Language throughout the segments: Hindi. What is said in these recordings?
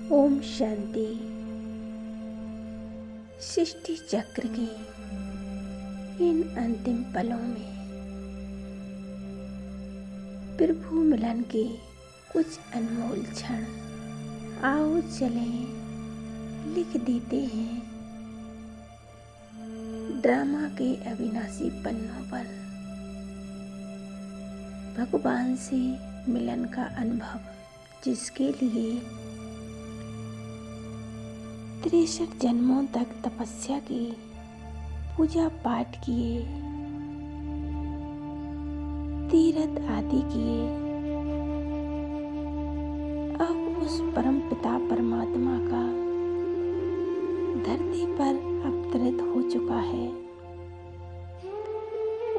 ओम शांति। सृष्टि चक्र के इन अंतिम पलों में प्रभु मिलन के कुछ अनमोल क्षण आओ चलें लिख देते हैं ड्रामा के अविनाशी पन्नों पर। भगवान से मिलन का अनुभव जिसके लिए 63 जन्मों तक तपस्या की, पूजा पाठ किए, तीर्थ आदि किए, अब उस परम पिता परमात्मा का धरती पर अवतरित हो चुका है।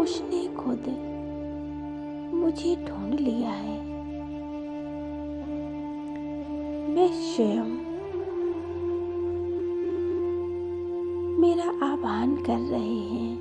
उसने खुद मुझे ढूंढ लिया है। मैं स्वयं मेरा आह्वान कर रहे हैं।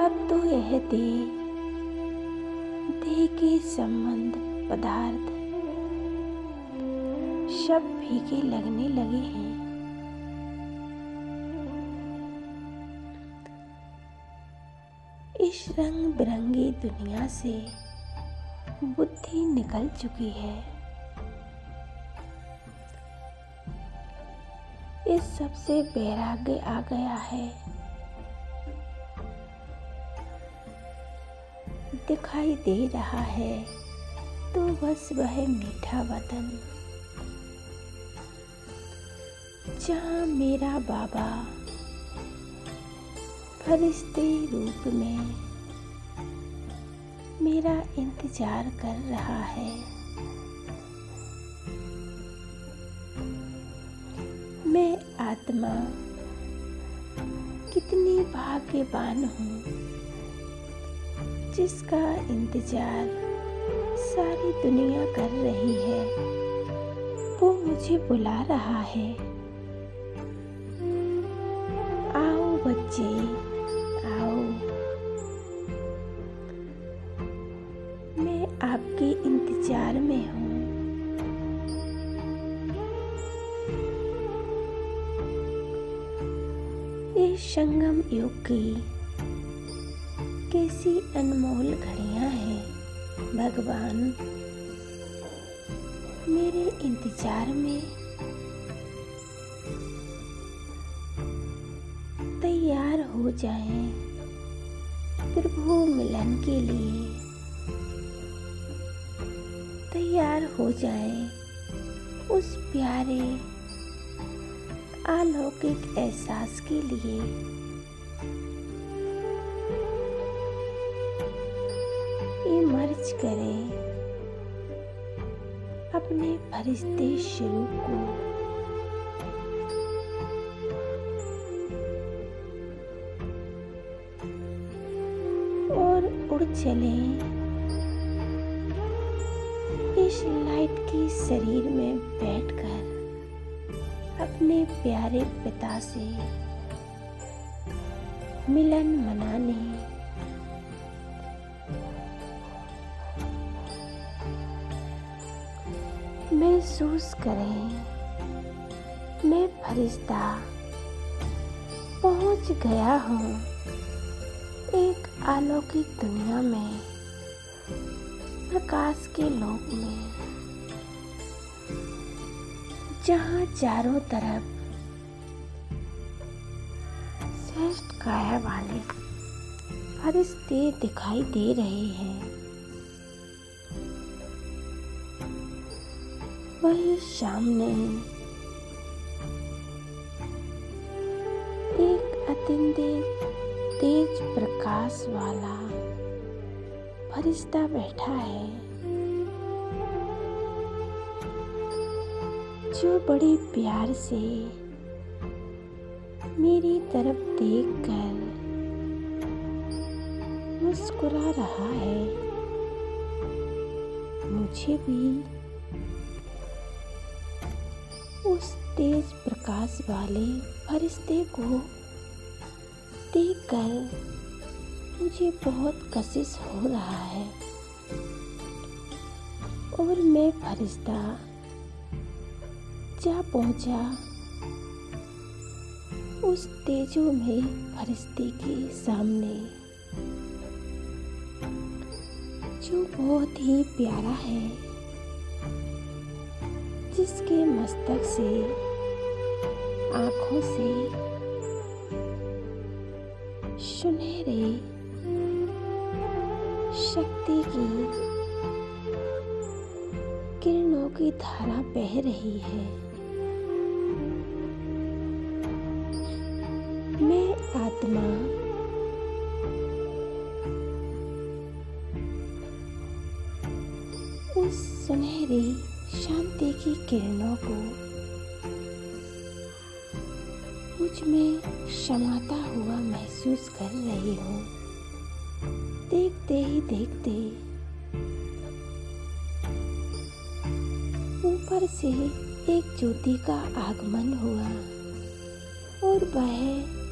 अब तो यह देह के संबंध पदार्थ सब फीके लगने लगे हैं। इस रंग बिरंगी दुनिया से बुद्धि निकल चुकी है। इस सबसे वैराग्य आ गया है। दिखाई दे रहा है तो बस वह मीठा वतन जहाँ मेरा बाबा फरिश्ते रूप में मेरा इंतजार कर रहा है। मैं आत्मा कितनी भाग्यवान हूँ जिसका इंतजार सारी दुनिया कर रही है। वो मुझे बुला रहा है। आओ बच्चे आओ, मैं आपके इंतजार में हूँ। ये संगम युग की कैसी अनमोल घड़ियां हैं। भगवान मेरे इंतजार में तैयार हो जाएं प्रभु मिलन के लिए। तैयार हो जाएं उस प्यारे अलौकिक एहसास के लिए। इमर्ज करें अपने फरिश्ते स्वरूप को। और उड़ चलें इस लाइट के शरीर में बैठकर अपने प्यारे पिता से मिलन मनाने। महसूस करें मैं फरिश्ता पहुंच गया हूँ एक अलौकिक दुनिया में, प्रकाश के लोक में, जहाँ चारों तरफ श्रेष्ठ काया वाले फरिश्ते दिखाई दे रहे हैं। वही सामने एक अत्यंत तेज प्रकाश वाला फरिश्ता बैठा है जो बड़े प्यार से मेरी तरफ देखकर मुस्कुरा रहा है। मुझे भी उस तेज प्रकाश वाले फरिश्ते को देखकर मुझे बहुत कशिश हो रहा है। और मैं फरिश्ता जा पहुंचा उस तेजोमय फरिश्ते के सामने, जो बहुत ही प्यारा है, जिसके मस्तक से, आँखों से सुनहरे शक्ति की किरणों की धारा बह रही है। मैं आत्मा उस सुनहरी शांति की किरणों को मुझ में समाता हुआ महसूस कर रही हूँ। देखते ही देखते ऊपर से एक ज्योति का आगमन हुआ और वह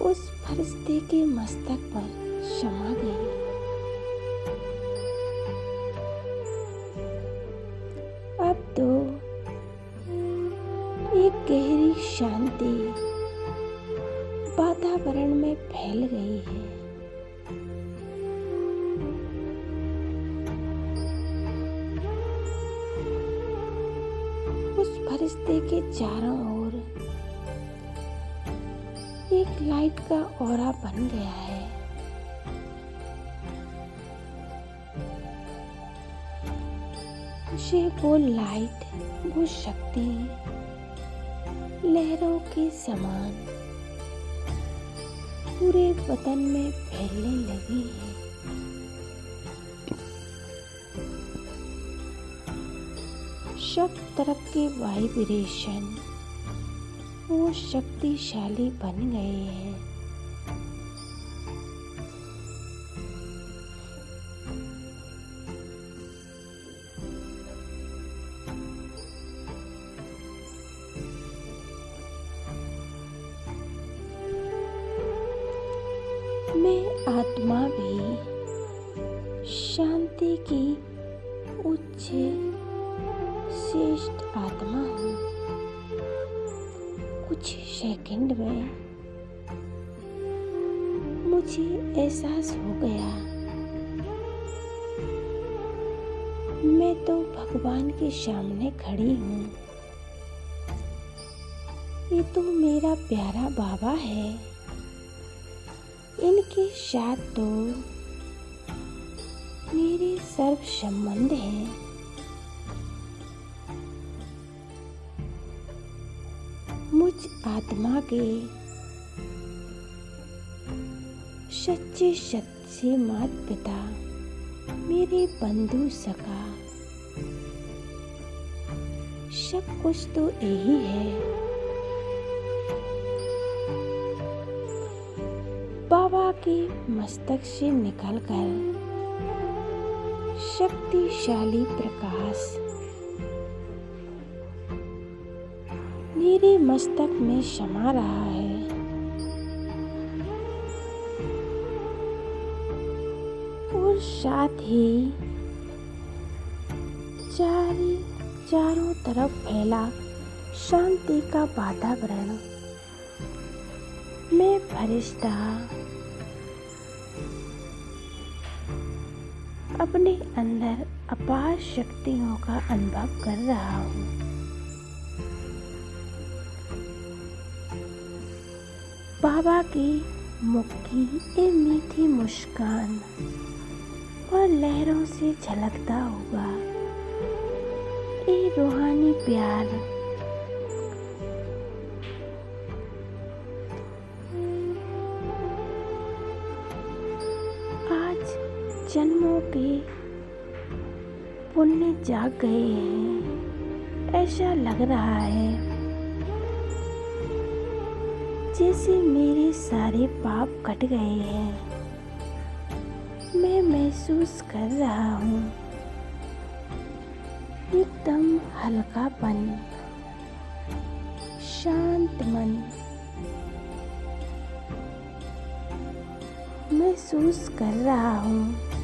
उस फरिश्ते के मस्तक पर समा गई। अब तो एक गहरी शांति वातावरण में फैल गई है। उस फरिश्ते के चारों ओर एक लाइट का ऑरा बन गया है। मुझे वो लाइट, वो शक्ति लहरों के समान पूरे बदन में फैलने लगी है। सब तरफ के वाइब्रेशन वो शक्तिशाली बन गए हैं। मैं आत्मा भी शांति की उच्च श्रेष्ठ आत्मा हूँ। कुछ सेकंड में मुझे एहसास हो गया, मैं तो भगवान के सामने खड़ी हूँ। ये तो मेरा प्यारा बाबा है। इनके साथ तो मेरे सर्व संबंध हैं। मुझ आत्मा के सच्चे सच्चे माता पिता, मेरे बंधु सखा, सब कुछ तो यही है। बाबा के मस्तक से निकलकर शक्तिशाली प्रकाश मेरे मस्तक में समा रहा है। और साथ ही चारों तरफ फैला शांति का वातावरण। मैं फरिश्ता अपने अंदर अपार शक्तियों का अनुभव कर रहा हूँ। बाबा की मुख की ये मीठी मुस्कान और लहरों से झलकता हुआ ये रूहानी प्यार जन्मों के पुण्य जाग गए हैं। ऐसा लग रहा है जैसे मेरे सारे पाप कट गए हैं। मैं महसूस कर रहा हूँ एकदम हल्कापन, शांत मन महसूस कर रहा हूँ।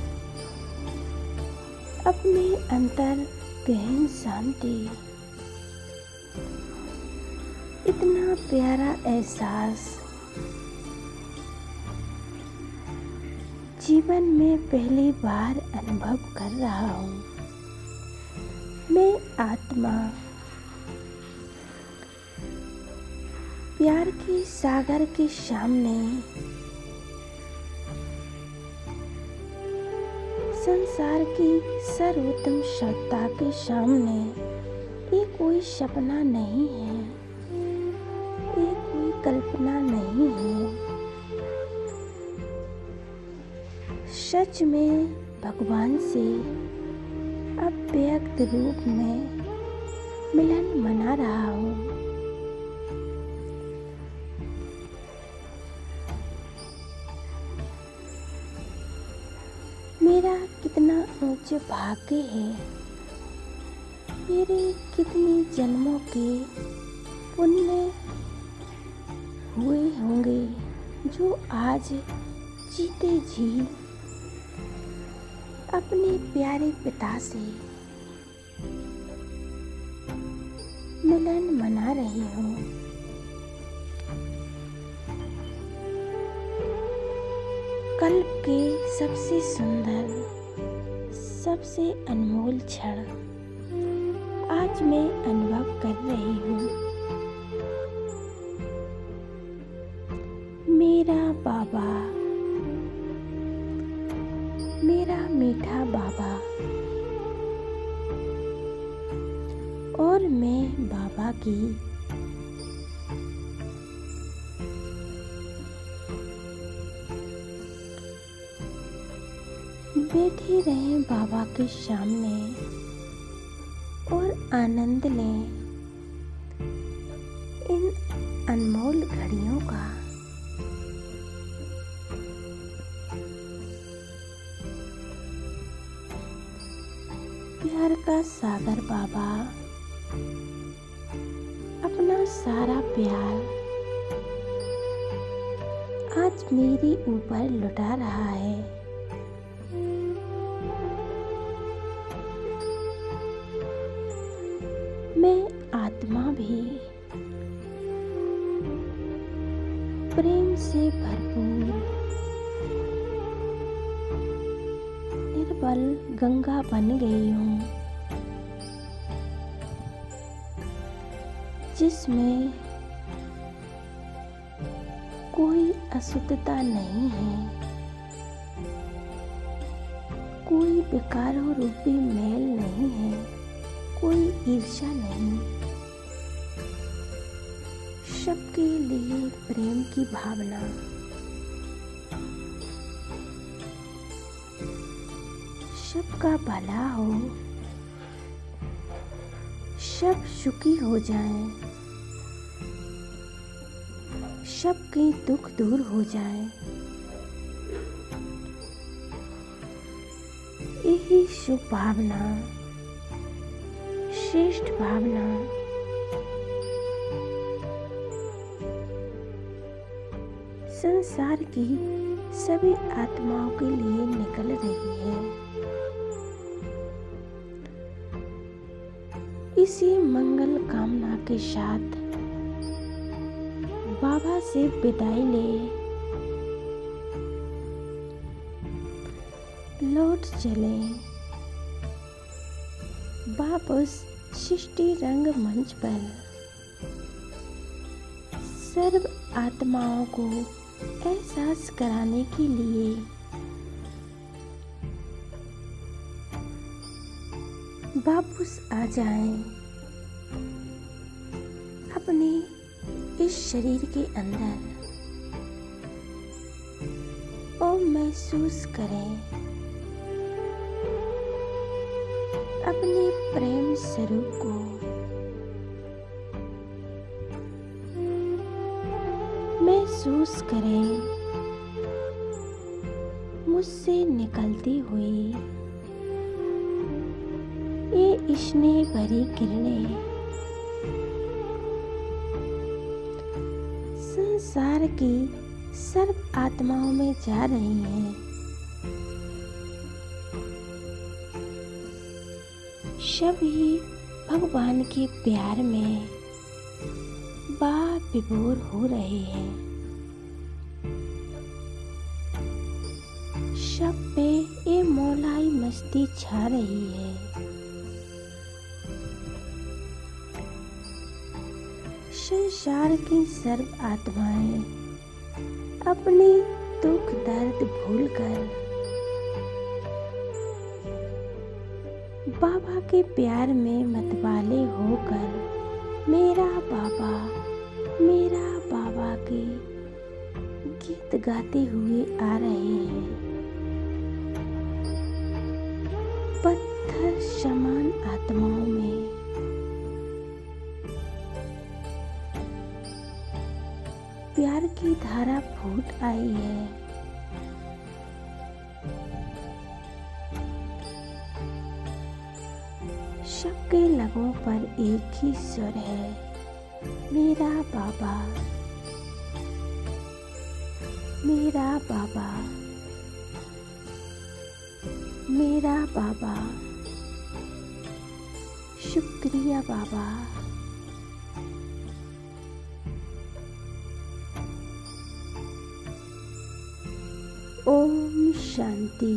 अपने अंतर गहन शांति, इतना प्यारा एहसास जीवन में पहली बार अनुभव कर रहा हूँ। मैं आत्मा प्यार के सागर के सामने, संसार की सर्वोत्तम सत्ता के सामने ये कोई सपना नहीं है, ये कोई कल्पना नहीं है। सच में भगवान से अव्यक्त रूप में मिलन मना रहा हूँ। मेरा कितना ऊंचे भाग्य है, मेरे कितने जन्मों के पुण्य हुए होंगे जो आज जीते जी अपने प्यारे पिता से मिलन मना रही हूँ। कल्प के सबसे सुंदर, सबसे अनमोल क्षण आज मैं अनुभव कर रही हूँ। मेरा बाबा, मेरा मीठा बाबा और मैं बाबा की बैठे रहें बाबा के सामने और आनंद लें इन अनमोल घड़ियों का। प्यार का सागर बाबा अपना सारा प्यार आज मेरे ऊपर लुटा रहा है। मैं आत्मा भी प्रेम से भरपूर निर्बल गंगा बन गई हूँ, जिसमें कोई अशुद्धता नहीं है, कोई विकारों रूपी मैल नहीं है, कोई ईर्ष्या नहीं। सबके लिए प्रेम की भावना, सबका भला हो, सब सुखी हो जाएं, सबके दुख दूर हो जाएं। यही शुभ भावना, श्रेष्ठ भावना संसार की सभी आत्माओं के लिए निकल रही है। इसी मंगल कामना के साथ बाबा से विदाई ले लौट चले वापस सृष्टि रंग मंच पर। सर्व आत्माओं को एहसास कराने के लिए वापस आ जाएं अपने इस शरीर के अंदर और महसूस करें अपने प्रेम स्वरूप को। महसूस करें मुझसे निकलती हुई ये स्नेह भरी किरणें संसार की सर्व आत्माओं में जा रही हैं। सभी भगवान के प्यार में बाप विभोर हो रहे हैं। सब पे ये मौलाई मस्ती छा रही है। संसार की सर्व आत्माएं अपने दुख दर्द भूलकर बाबा के प्यार में मतवाले होकर मेरा बाबा के गीत गाते हुए आ रहे हैं। पत्थर समान आत्माओं में प्यार की धारा फूट आई है। सबके लबों पर एक ही स्वर है, मेरा बाबा, मेरा बाबा, मेरा बाबा, शुक्रिया बाबा। ओम शांति।